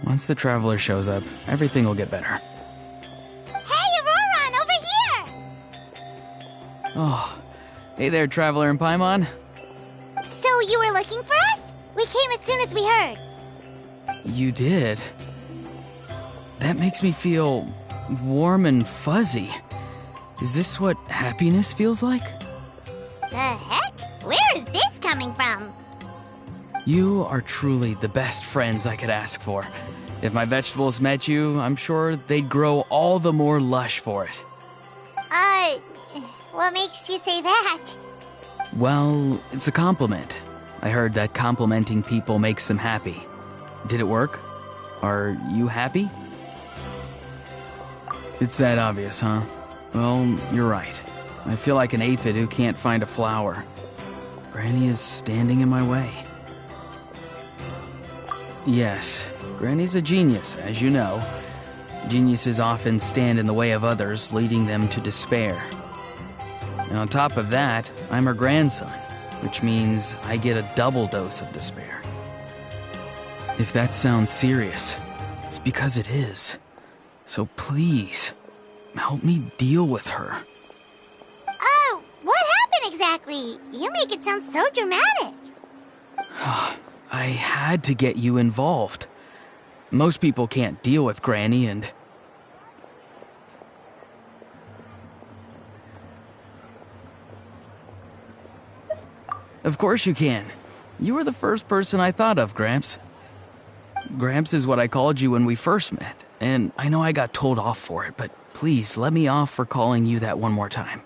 Once the traveler shows up, everything will get better. Hey, Auroron, over here! Oh, hey there, traveler in Paimon. So you were looking for us? We came as soon as we heard. You did? That makes me feel warm and fuzzy. Is this what happiness feels like? The heck? Where is this coming from? You are truly the best friends I could ask for. If my vegetables met you, I'm sure they'd grow all the more lush for it. What makes you say that? Well, it's a compliment. I heard that complimenting people makes them happy. Did it work? Are you happy? It's that obvious, huh? Well, you're right. I feel like an aphid who can't find a flower. Granny is standing in my way. Yes, Granny's a genius, as you know. Geniuses often stand in the way of others, leading them to despair. And on top of that, I'm her grandson, which means I get a double dose of despair. If that sounds serious, it's because it is. So please, help me deal with her. Oh, what happened exactly? You make it sound so dramatic. I had to get you involved. Most people can't deal with Granny and... Of course you can. You were the first person I thought of, Gramps. Gramps is what I called you when we first met, and I know I got told off for it, but please let me off for calling you that one more time.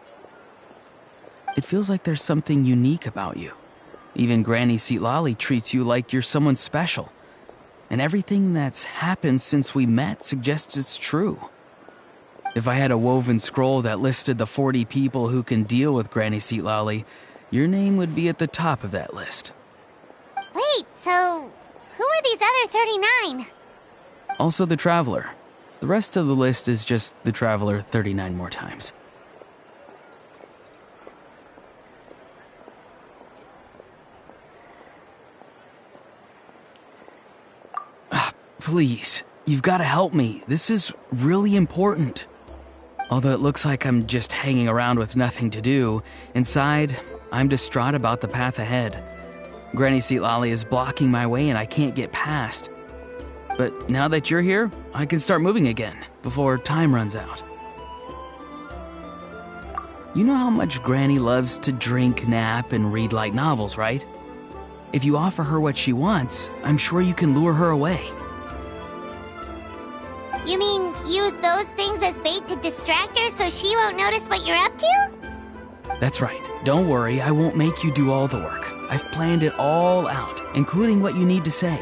It feels like there's something unique about you. Even Granny Seatlali treats you like you're someone special. And everything that's happened since we met suggests it's true. If I had a woven scroll that listed the 40 people who can deal with Granny Seatlali, your name would be at the top of that list. Wait, so who are these other 39? Also the Traveler. The rest of the list is just the Traveler 39 more times. Please, you've got to help me. This is really important. Although it looks like I'm just hanging around with nothing to do, inside, I'm distraught about the path ahead. Granny Seatlali is blocking my way and I can't get past. But now that you're here, I can start moving again, before time runs out. You know how much Granny loves to drink, nap, and read light novels, right? If you offer her what she wants, I'm sure you can lure her away. You mean use those things as bait to distract her so she won't notice what you're up to? That's right. Don't worry, I won't make you do all the work. I've planned it all out, including what you need to say.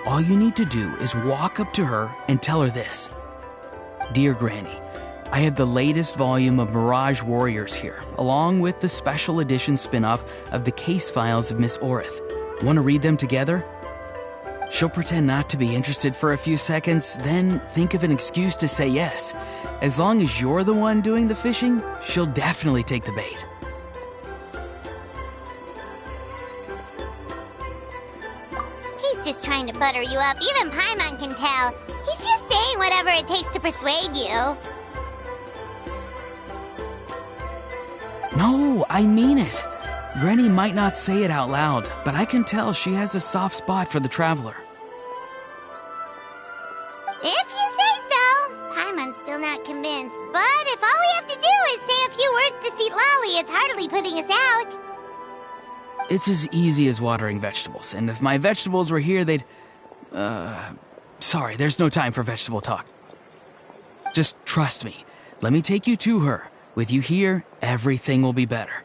All you need to do is walk up to her and tell her this. Dear Granny, I have the latest volume of Mirage Warriors here, along with the special edition spin-off of the case files of Miss Orith. Want to read them together? She'll pretend not to be interested for a few seconds, then think of an excuse to say yes. As long as you're the one doing the fishing, she'll definitely take the bait. He's just trying to butter you up. Even Paimon can tell. He's just saying whatever it takes to persuade you. No, I mean it. Granny might not say it out loud, but I can tell she has a soft spot for the Traveler. If you say so. Paimon's still not convinced, but if all we have to do is say a few words to Seatlali, it's hardly putting us out. It's as easy as watering vegetables, and if my vegetables were here, they'd... Sorry, there's no time for vegetable talk. Just trust me. Let me take you to her. With you here, everything will be better.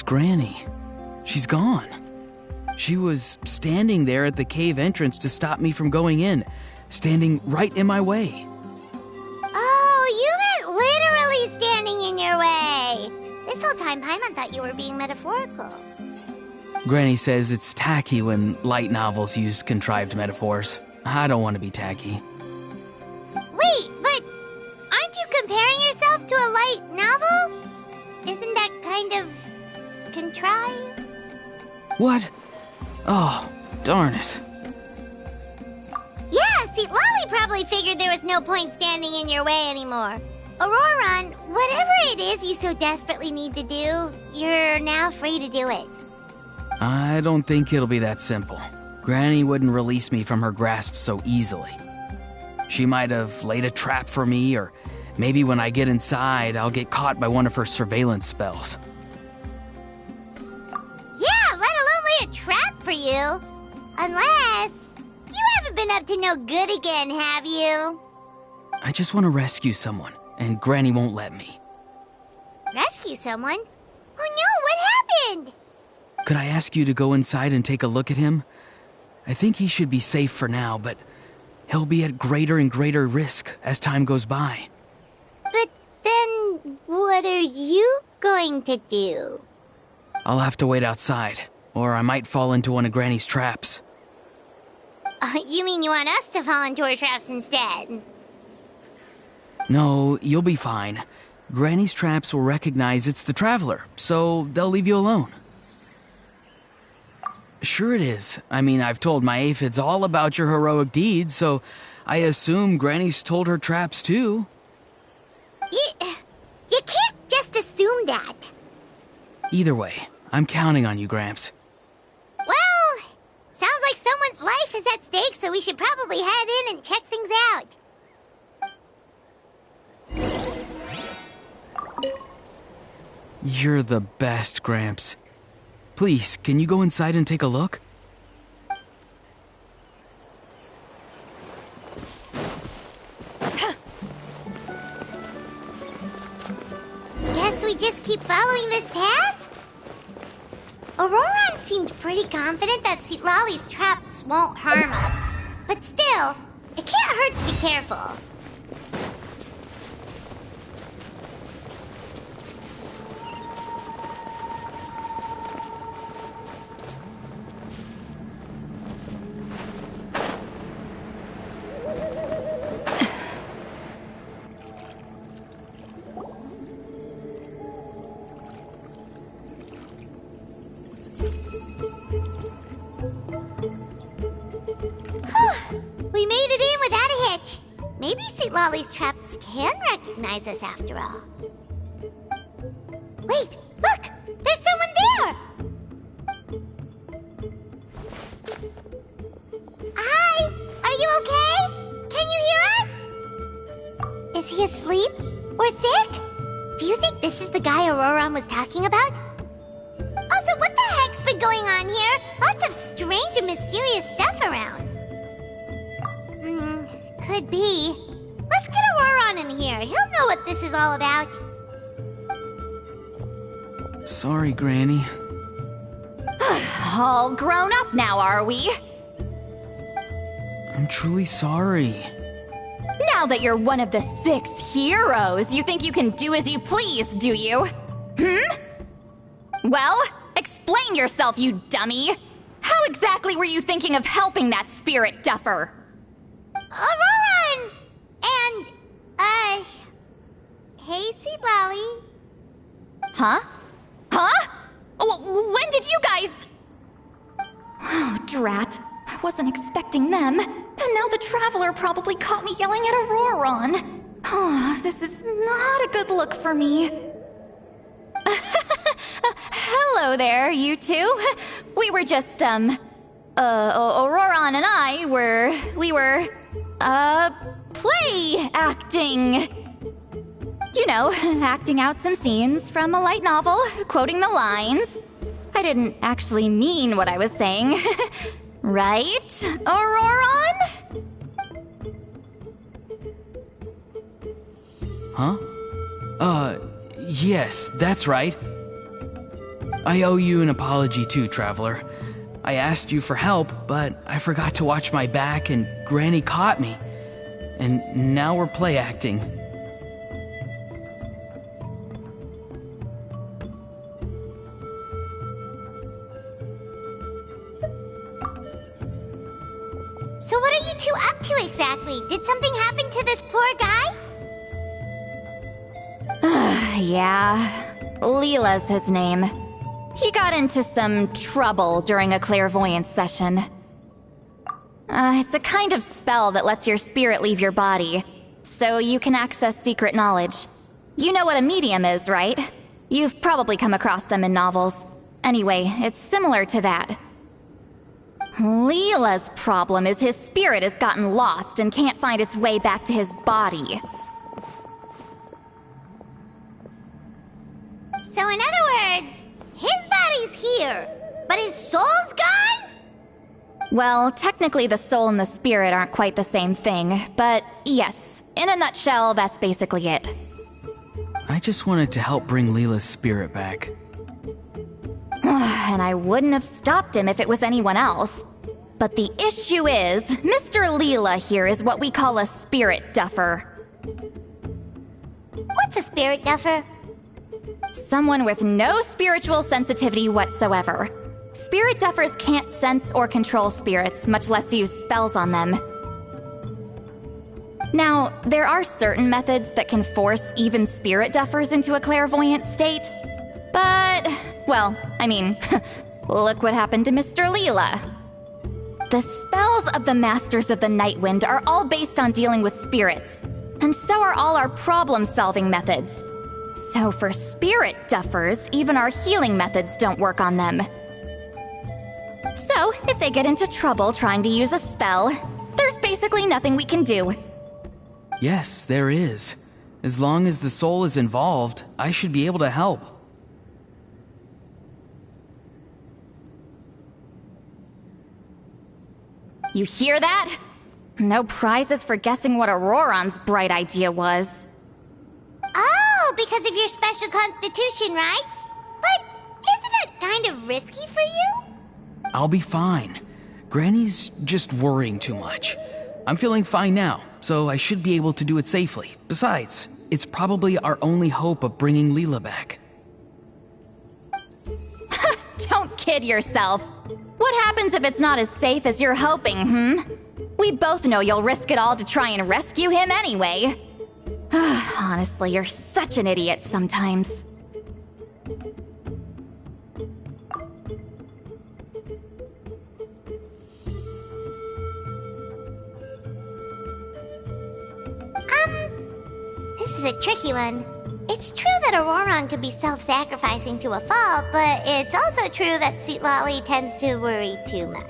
of Granny. She's gone. She was standing there at the cave entrance to stop me from going in, standing right in my way. Oh, you meant literally standing in your way. This whole time, Paimon thought you were being metaphorical. Granny says it's tacky when light novels use contrived metaphors. I don't want to be tacky. Wait, but aren't you comparing yourself to a light novel? Isn't that kind of contrived? What? Oh, darn it. Yeah, see, Lolly probably figured there was no point standing in your way anymore. Auroron, whatever it is you so desperately need to do, you're now free to do it. I don't think it'll be that simple. Granny wouldn't release me from her grasp so easily. She might have laid a trap for me, or maybe when I get inside, I'll get caught by one of her surveillance spells. Yeah, let alone lay a trap for you. Unless you haven't been up to no good again, have you? I just want to rescue someone, and Granny won't let me. Rescue someone? Oh no, what happened? Could I ask you to go inside and take a look at him? I think he should be safe for now, but he'll be at greater and greater risk as time goes by. But then, what are you going to do? I'll have to wait outside, or I might fall into one of Granny's traps. You mean you want us to fall into her traps instead? No, you'll be fine. Granny's traps will recognize it's the Traveler, so they'll leave you alone. Sure it is. I mean, I've told my aphids all about your heroic deeds, so I assume Granny's told her traps too. You can't just assume that. Either way, I'm counting on you, Gramps. Well, sounds like someone's life is at stake, so we should probably head in and check things out. You're the best, Gramps. Please, can you go inside and take a look? Guess we just keep following this path? Auroron seemed pretty confident that Lolly's traps won't harm us. But still, it can't hurt to be careful. We made it in without a hitch. Maybe St. Lolly's traps can recognize us after all. Wait, look! There's someone there! Hi! Are you okay? Can you hear us? Is he asleep? Or sick? Do you think this is the guy Auroron was talking about? Also, what the heck's been going on here? Lots of strange and mysterious stuff around. Could be. Let's get Auroron in here. He'll know what this is all about. Sorry, Granny. All grown up now, are we? I'm truly sorry. Now that you're one of the 6 heroes, you think you can do as you please, do you? Well, explain yourself, you dummy! How exactly were you thinking of helping that spirit duffer? Auroron! And, hey, Seed Lolly. Huh? When did you guys... Oh, drat. I wasn't expecting them. And now the Traveler probably caught me yelling at Auroron. Oh, this is not a good look for me. Hello there, you two. We were just, Auroron and I we were play acting. You know, acting out some scenes from a light novel, quoting the lines. I didn't actually mean what I was saying. Right, Auroron? Huh? Yes, that's right. I owe you an apology too, Traveler. I asked you for help, but I forgot to watch my back and Granny caught me. And now we're play acting. So what are you two up to exactly? Did something happen to this poor guy? Yeah, Leela's his name. He got into some trouble during a clairvoyance session. It's a kind of spell that lets your spirit leave your body, so you can access secret knowledge. You know what a medium is, right? You've probably come across them in novels. Anyway, it's similar to that. Leela's problem is his spirit has gotten lost and can't find its way back to his body. So in other words, his body's here, but his soul's gone? Well, technically the soul and the spirit aren't quite the same thing, but yes, in a nutshell, that's basically it. I just wanted to help bring Leela's spirit back. And I wouldn't have stopped him if it was anyone else. But the issue is, Mr. Leela here is what we call a spirit duffer. What's a spirit duffer? Someone with no spiritual sensitivity whatsoever. Spirit duffers can't sense or control spirits, much less use spells on them. Now, there are certain methods that can force even spirit duffers into a clairvoyant state. But, well, I mean, look what happened to Mr. Leela. The spells of the Masters of the Nightwind are all based on dealing with spirits, and so are all our problem-solving methods. So for spirit duffers, even our healing methods don't work on them. So, if they get into trouble trying to use a spell, there's basically nothing we can do. Yes, there is. As long as the soul is involved, I should be able to help. You hear that? No prizes for guessing what Auroron's bright idea was. Oh, because of your special constitution, right? But isn't that kind of risky for you? I'll be fine. Granny's just worrying too much. I'm feeling fine now, so I should be able to do it safely. Besides, it's probably our only hope of bringing Leela back. Don't kid yourself. What happens if it's not as safe as you're hoping, We both know you'll risk it all to try and rescue him anyway. Honestly, you're such an idiot sometimes. This is a tricky one. It's true that Auroron could be self-sacrificing to a fault, but it's also true that Citlali tends to worry too much.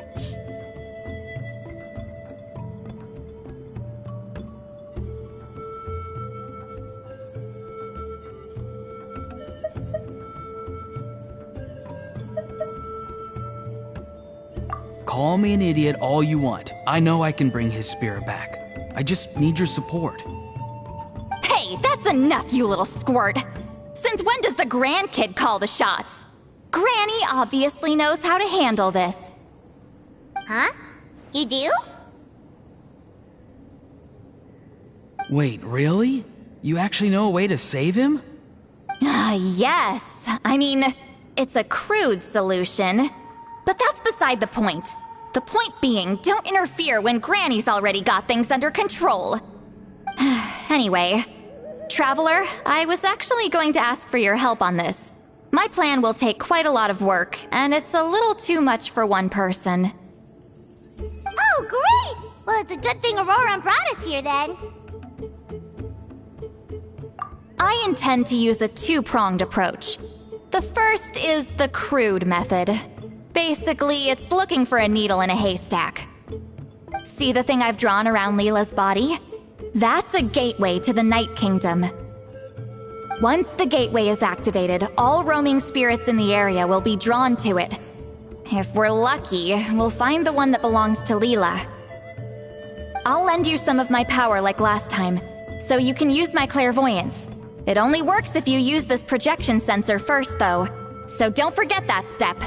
Call me an idiot all you want. I know I can bring his spirit back. I just need your support. Hey, that's enough, you little squirt! Since when does the grandkid call the shots? Granny obviously knows how to handle this. Huh? You do? Wait, really? You actually know a way to save him? Yes. I mean, it's a crude solution. But that's beside the point. The point being, don't interfere when Granny's already got things under control. Anyway, Traveler, I was actually going to ask for your help on this. My plan will take quite a lot of work, and it's a little too much for one person. Oh, great! Well, it's a good thing Auroron brought us here, then. I intend to use a two-pronged approach. The first is the crude method. Basically, it's looking for a needle in a haystack. See the thing I've drawn around Leela's body? That's a gateway to the Night Kingdom. Once the gateway is activated, all roaming spirits in the area will be drawn to it. If we're lucky, we'll find the one that belongs to Leela. I'll lend you some of my power like last time, so you can use my clairvoyance. It only works if you use this projection sensor first, though. So don't forget that step.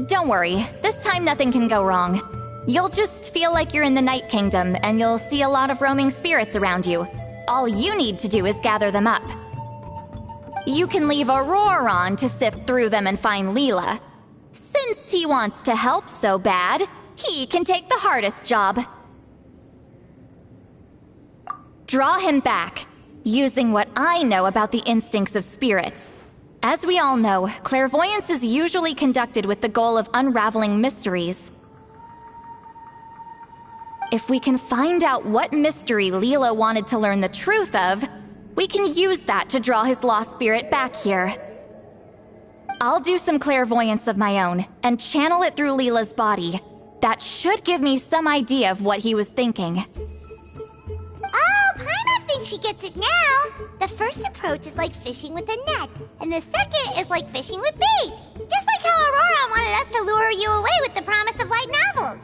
Don't worry, this time nothing can go wrong. You'll just feel like you're in the Night Kingdom, and you'll see a lot of roaming spirits around you. All you need to do is gather them up. You can leave Auroron to sift through them and find Leela. Since he wants to help so bad, he can take the hardest job. Draw him back, using what I know about the instincts of spirits. As we all know, clairvoyance is usually conducted with the goal of unraveling mysteries. If we can find out what mystery Leela wanted to learn the truth of, we can use that to draw his lost spirit back here. I'll do some clairvoyance of my own and channel it through Leela's body. That should give me some idea of what he was thinking. Oh, Paimon thinks she gets it now! The first approach is like fishing with a net, and the second is like fishing with bait! Just like how Aurora wanted us to lure you away with the promise of light novels!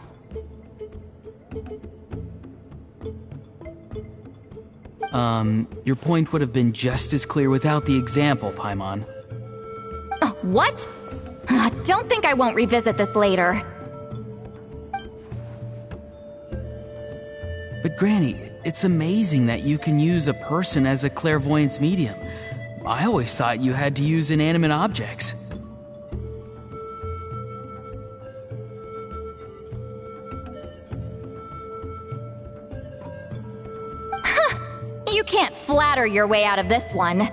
Your point would have been just as clear without the example, Paimon. What? Don't think I won't revisit this later. But Granny, it's amazing that you can use a person as a clairvoyance medium. I always thought you had to use inanimate objects. You can't flatter your way out of this one.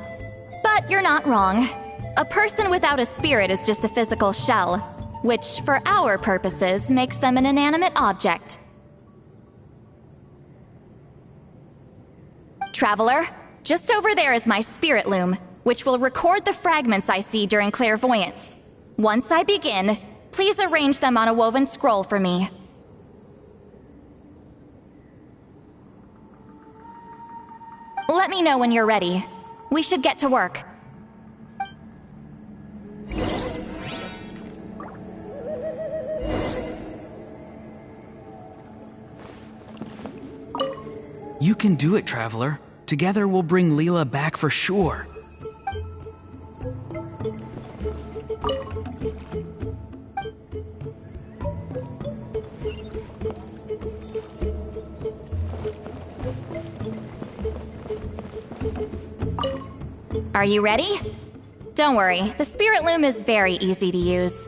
But you're not wrong. A person without a spirit is just a physical shell, which, for our purposes, makes them an inanimate object. Traveler, just over there is my spirit loom, which will record the fragments I see during clairvoyance. Once I begin, please arrange them on a woven scroll for me. Let me know when you're ready. We should get to work. You can do it, Traveler. Together we'll bring Leela back for sure. Are you ready? Don't worry, the spirit loom is very easy to use.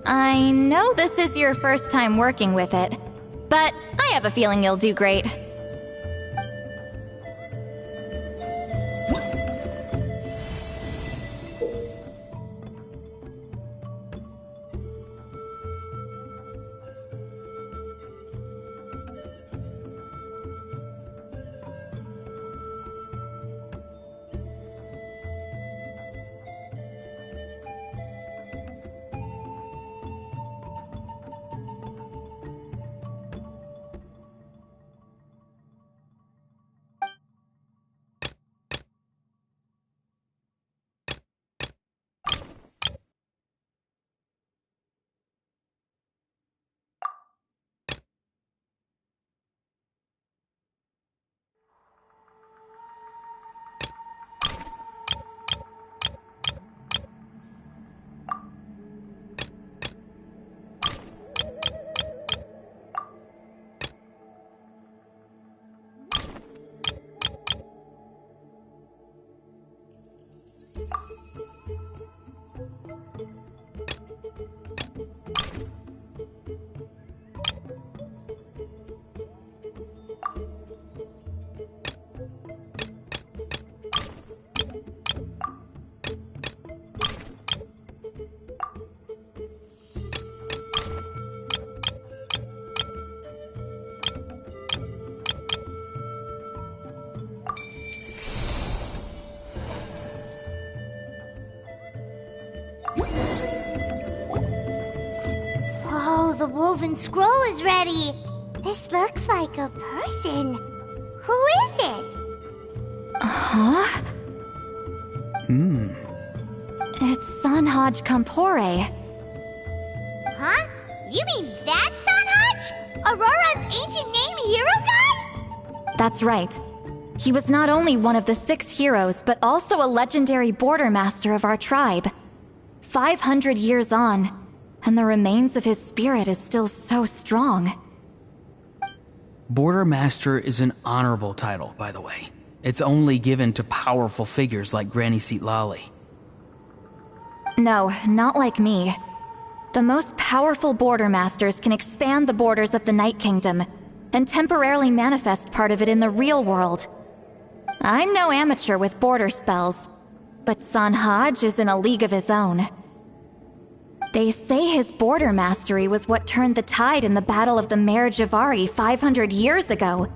I know this is your first time working with it, but I have a feeling you'll do great. The woven scroll is ready. This looks like a person. Who is it? Huh? It's Sanhaj Kampore. Huh? You mean that's Sanhaj? Aurora's ancient name hero guy? That's right. He was not only one of the 6 heroes, but also a legendary border master of our tribe. 500 years on, and the remains of his spirit is still so strong. Border Master is an honorable title, by the way. It's only given to powerful figures like Granny Seatlali. No, not like me. The most powerful border masters can expand the borders of the Night Kingdom and temporarily manifest part of it in the real world. I'm no amateur with border spells, but Sanhaj is in a league of his own. They say his border mastery was what turned the tide in the Battle of the Mare Javari 500 years ago.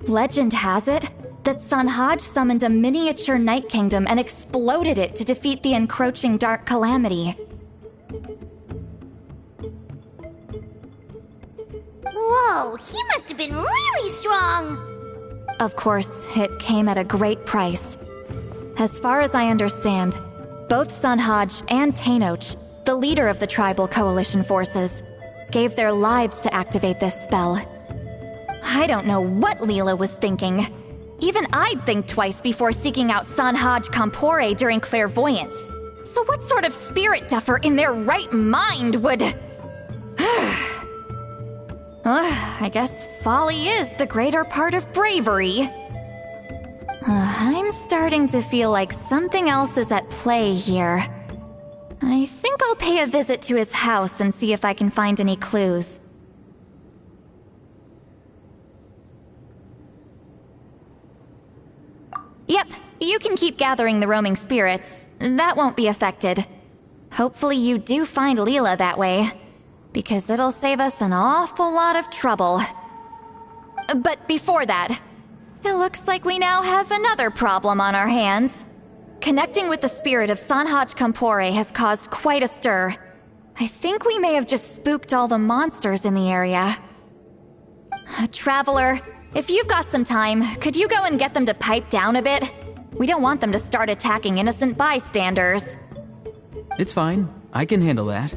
Legend has it that Sanhaj summoned a miniature Night Kingdom and exploded it to defeat the encroaching Dark Calamity. Whoa, he must have been really strong! Of course, it came at a great price. As far as I understand, both Sanhaj and Tainoch, the leader of the tribal coalition forces, gave their lives to activate this spell. I don't know what Leela was thinking. Even I'd think twice before seeking out Sanhaj Kampore during clairvoyance. So what sort of spirit duffer in their right mind would... I guess folly is the greater part of bravery. I'm starting to feel like something else is at play here. I think I'll pay a visit to his house and see if I can find any clues. Yep, you can keep gathering the roaming spirits. That won't be affected. Hopefully you do find Leela that way, because it'll save us an awful lot of trouble. But before that, it looks like we now have another problem on our hands. Connecting with the spirit of Sanhaj Kampore has caused quite a stir. I think we may have just spooked all the monsters in the area. Traveler, if you've got some time, could you go and get them to pipe down a bit? We don't want them to start attacking innocent bystanders. It's fine. I can handle that.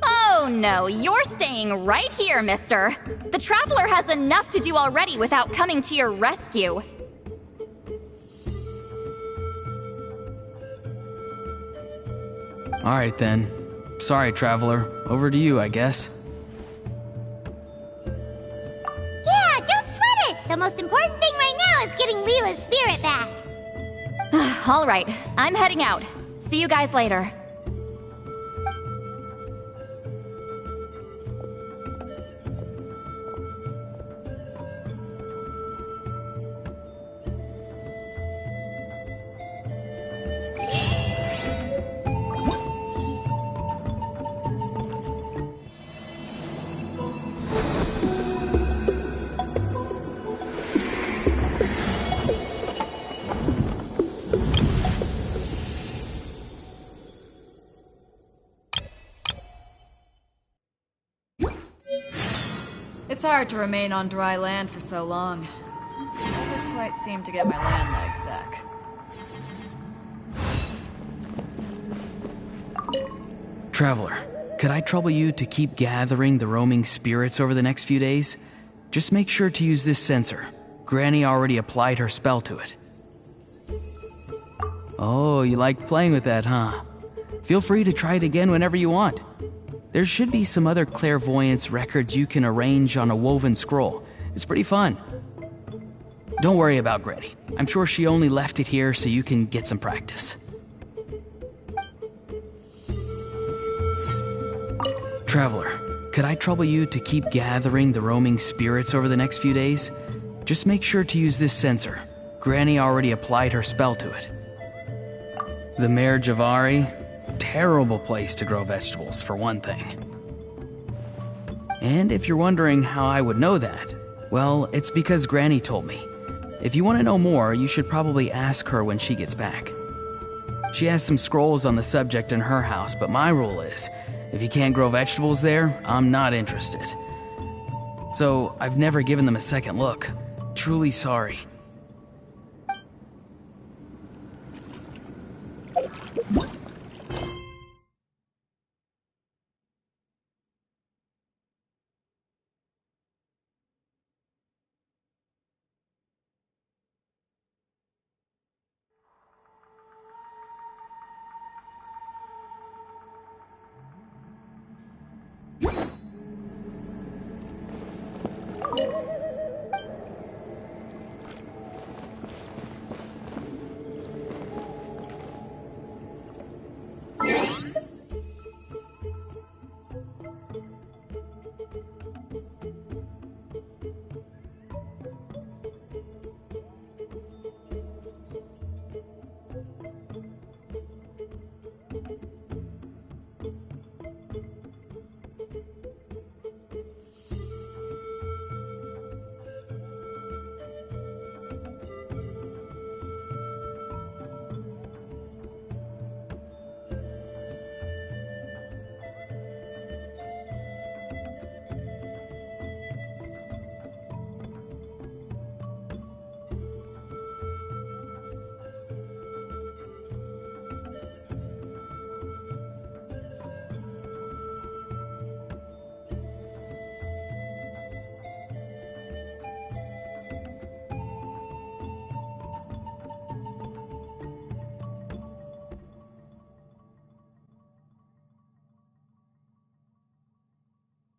Oh no, you're staying right here, mister. The Traveler has enough to do already without coming to your rescue. Alright then. Sorry, Traveler. Over to you, I guess. Yeah, don't sweat it! The most important thing right now is getting Leela's spirit back. Alright, I'm heading out. See you guys later. It's hard to remain on dry land for so long. Never quite seem to get my land legs back. Traveler, could I trouble you to keep gathering the roaming spirits over the next few days? Just make sure to use this sensor. Granny already applied her spell to it. Oh, you like playing with that, huh? Feel free to try it again whenever you want. There should be some other clairvoyance records you can arrange on a woven scroll. It's pretty fun. Don't worry about Granny. I'm sure she only left it here so you can get some practice. Traveler, could I trouble you to keep gathering the roaming spirits over the next few days? Just make sure to use this sensor. Granny already applied her spell to it. The Mare Javari? Terrible place to grow vegetables, for one thing. And if you're wondering how I would know that, well, it's because Granny told me. If you want to know more, you should probably ask her when she gets back. She has some scrolls on the subject in her house, but my rule is, if you can't grow vegetables there, I'm not interested. So I've never given them a second look. Truly sorry. What?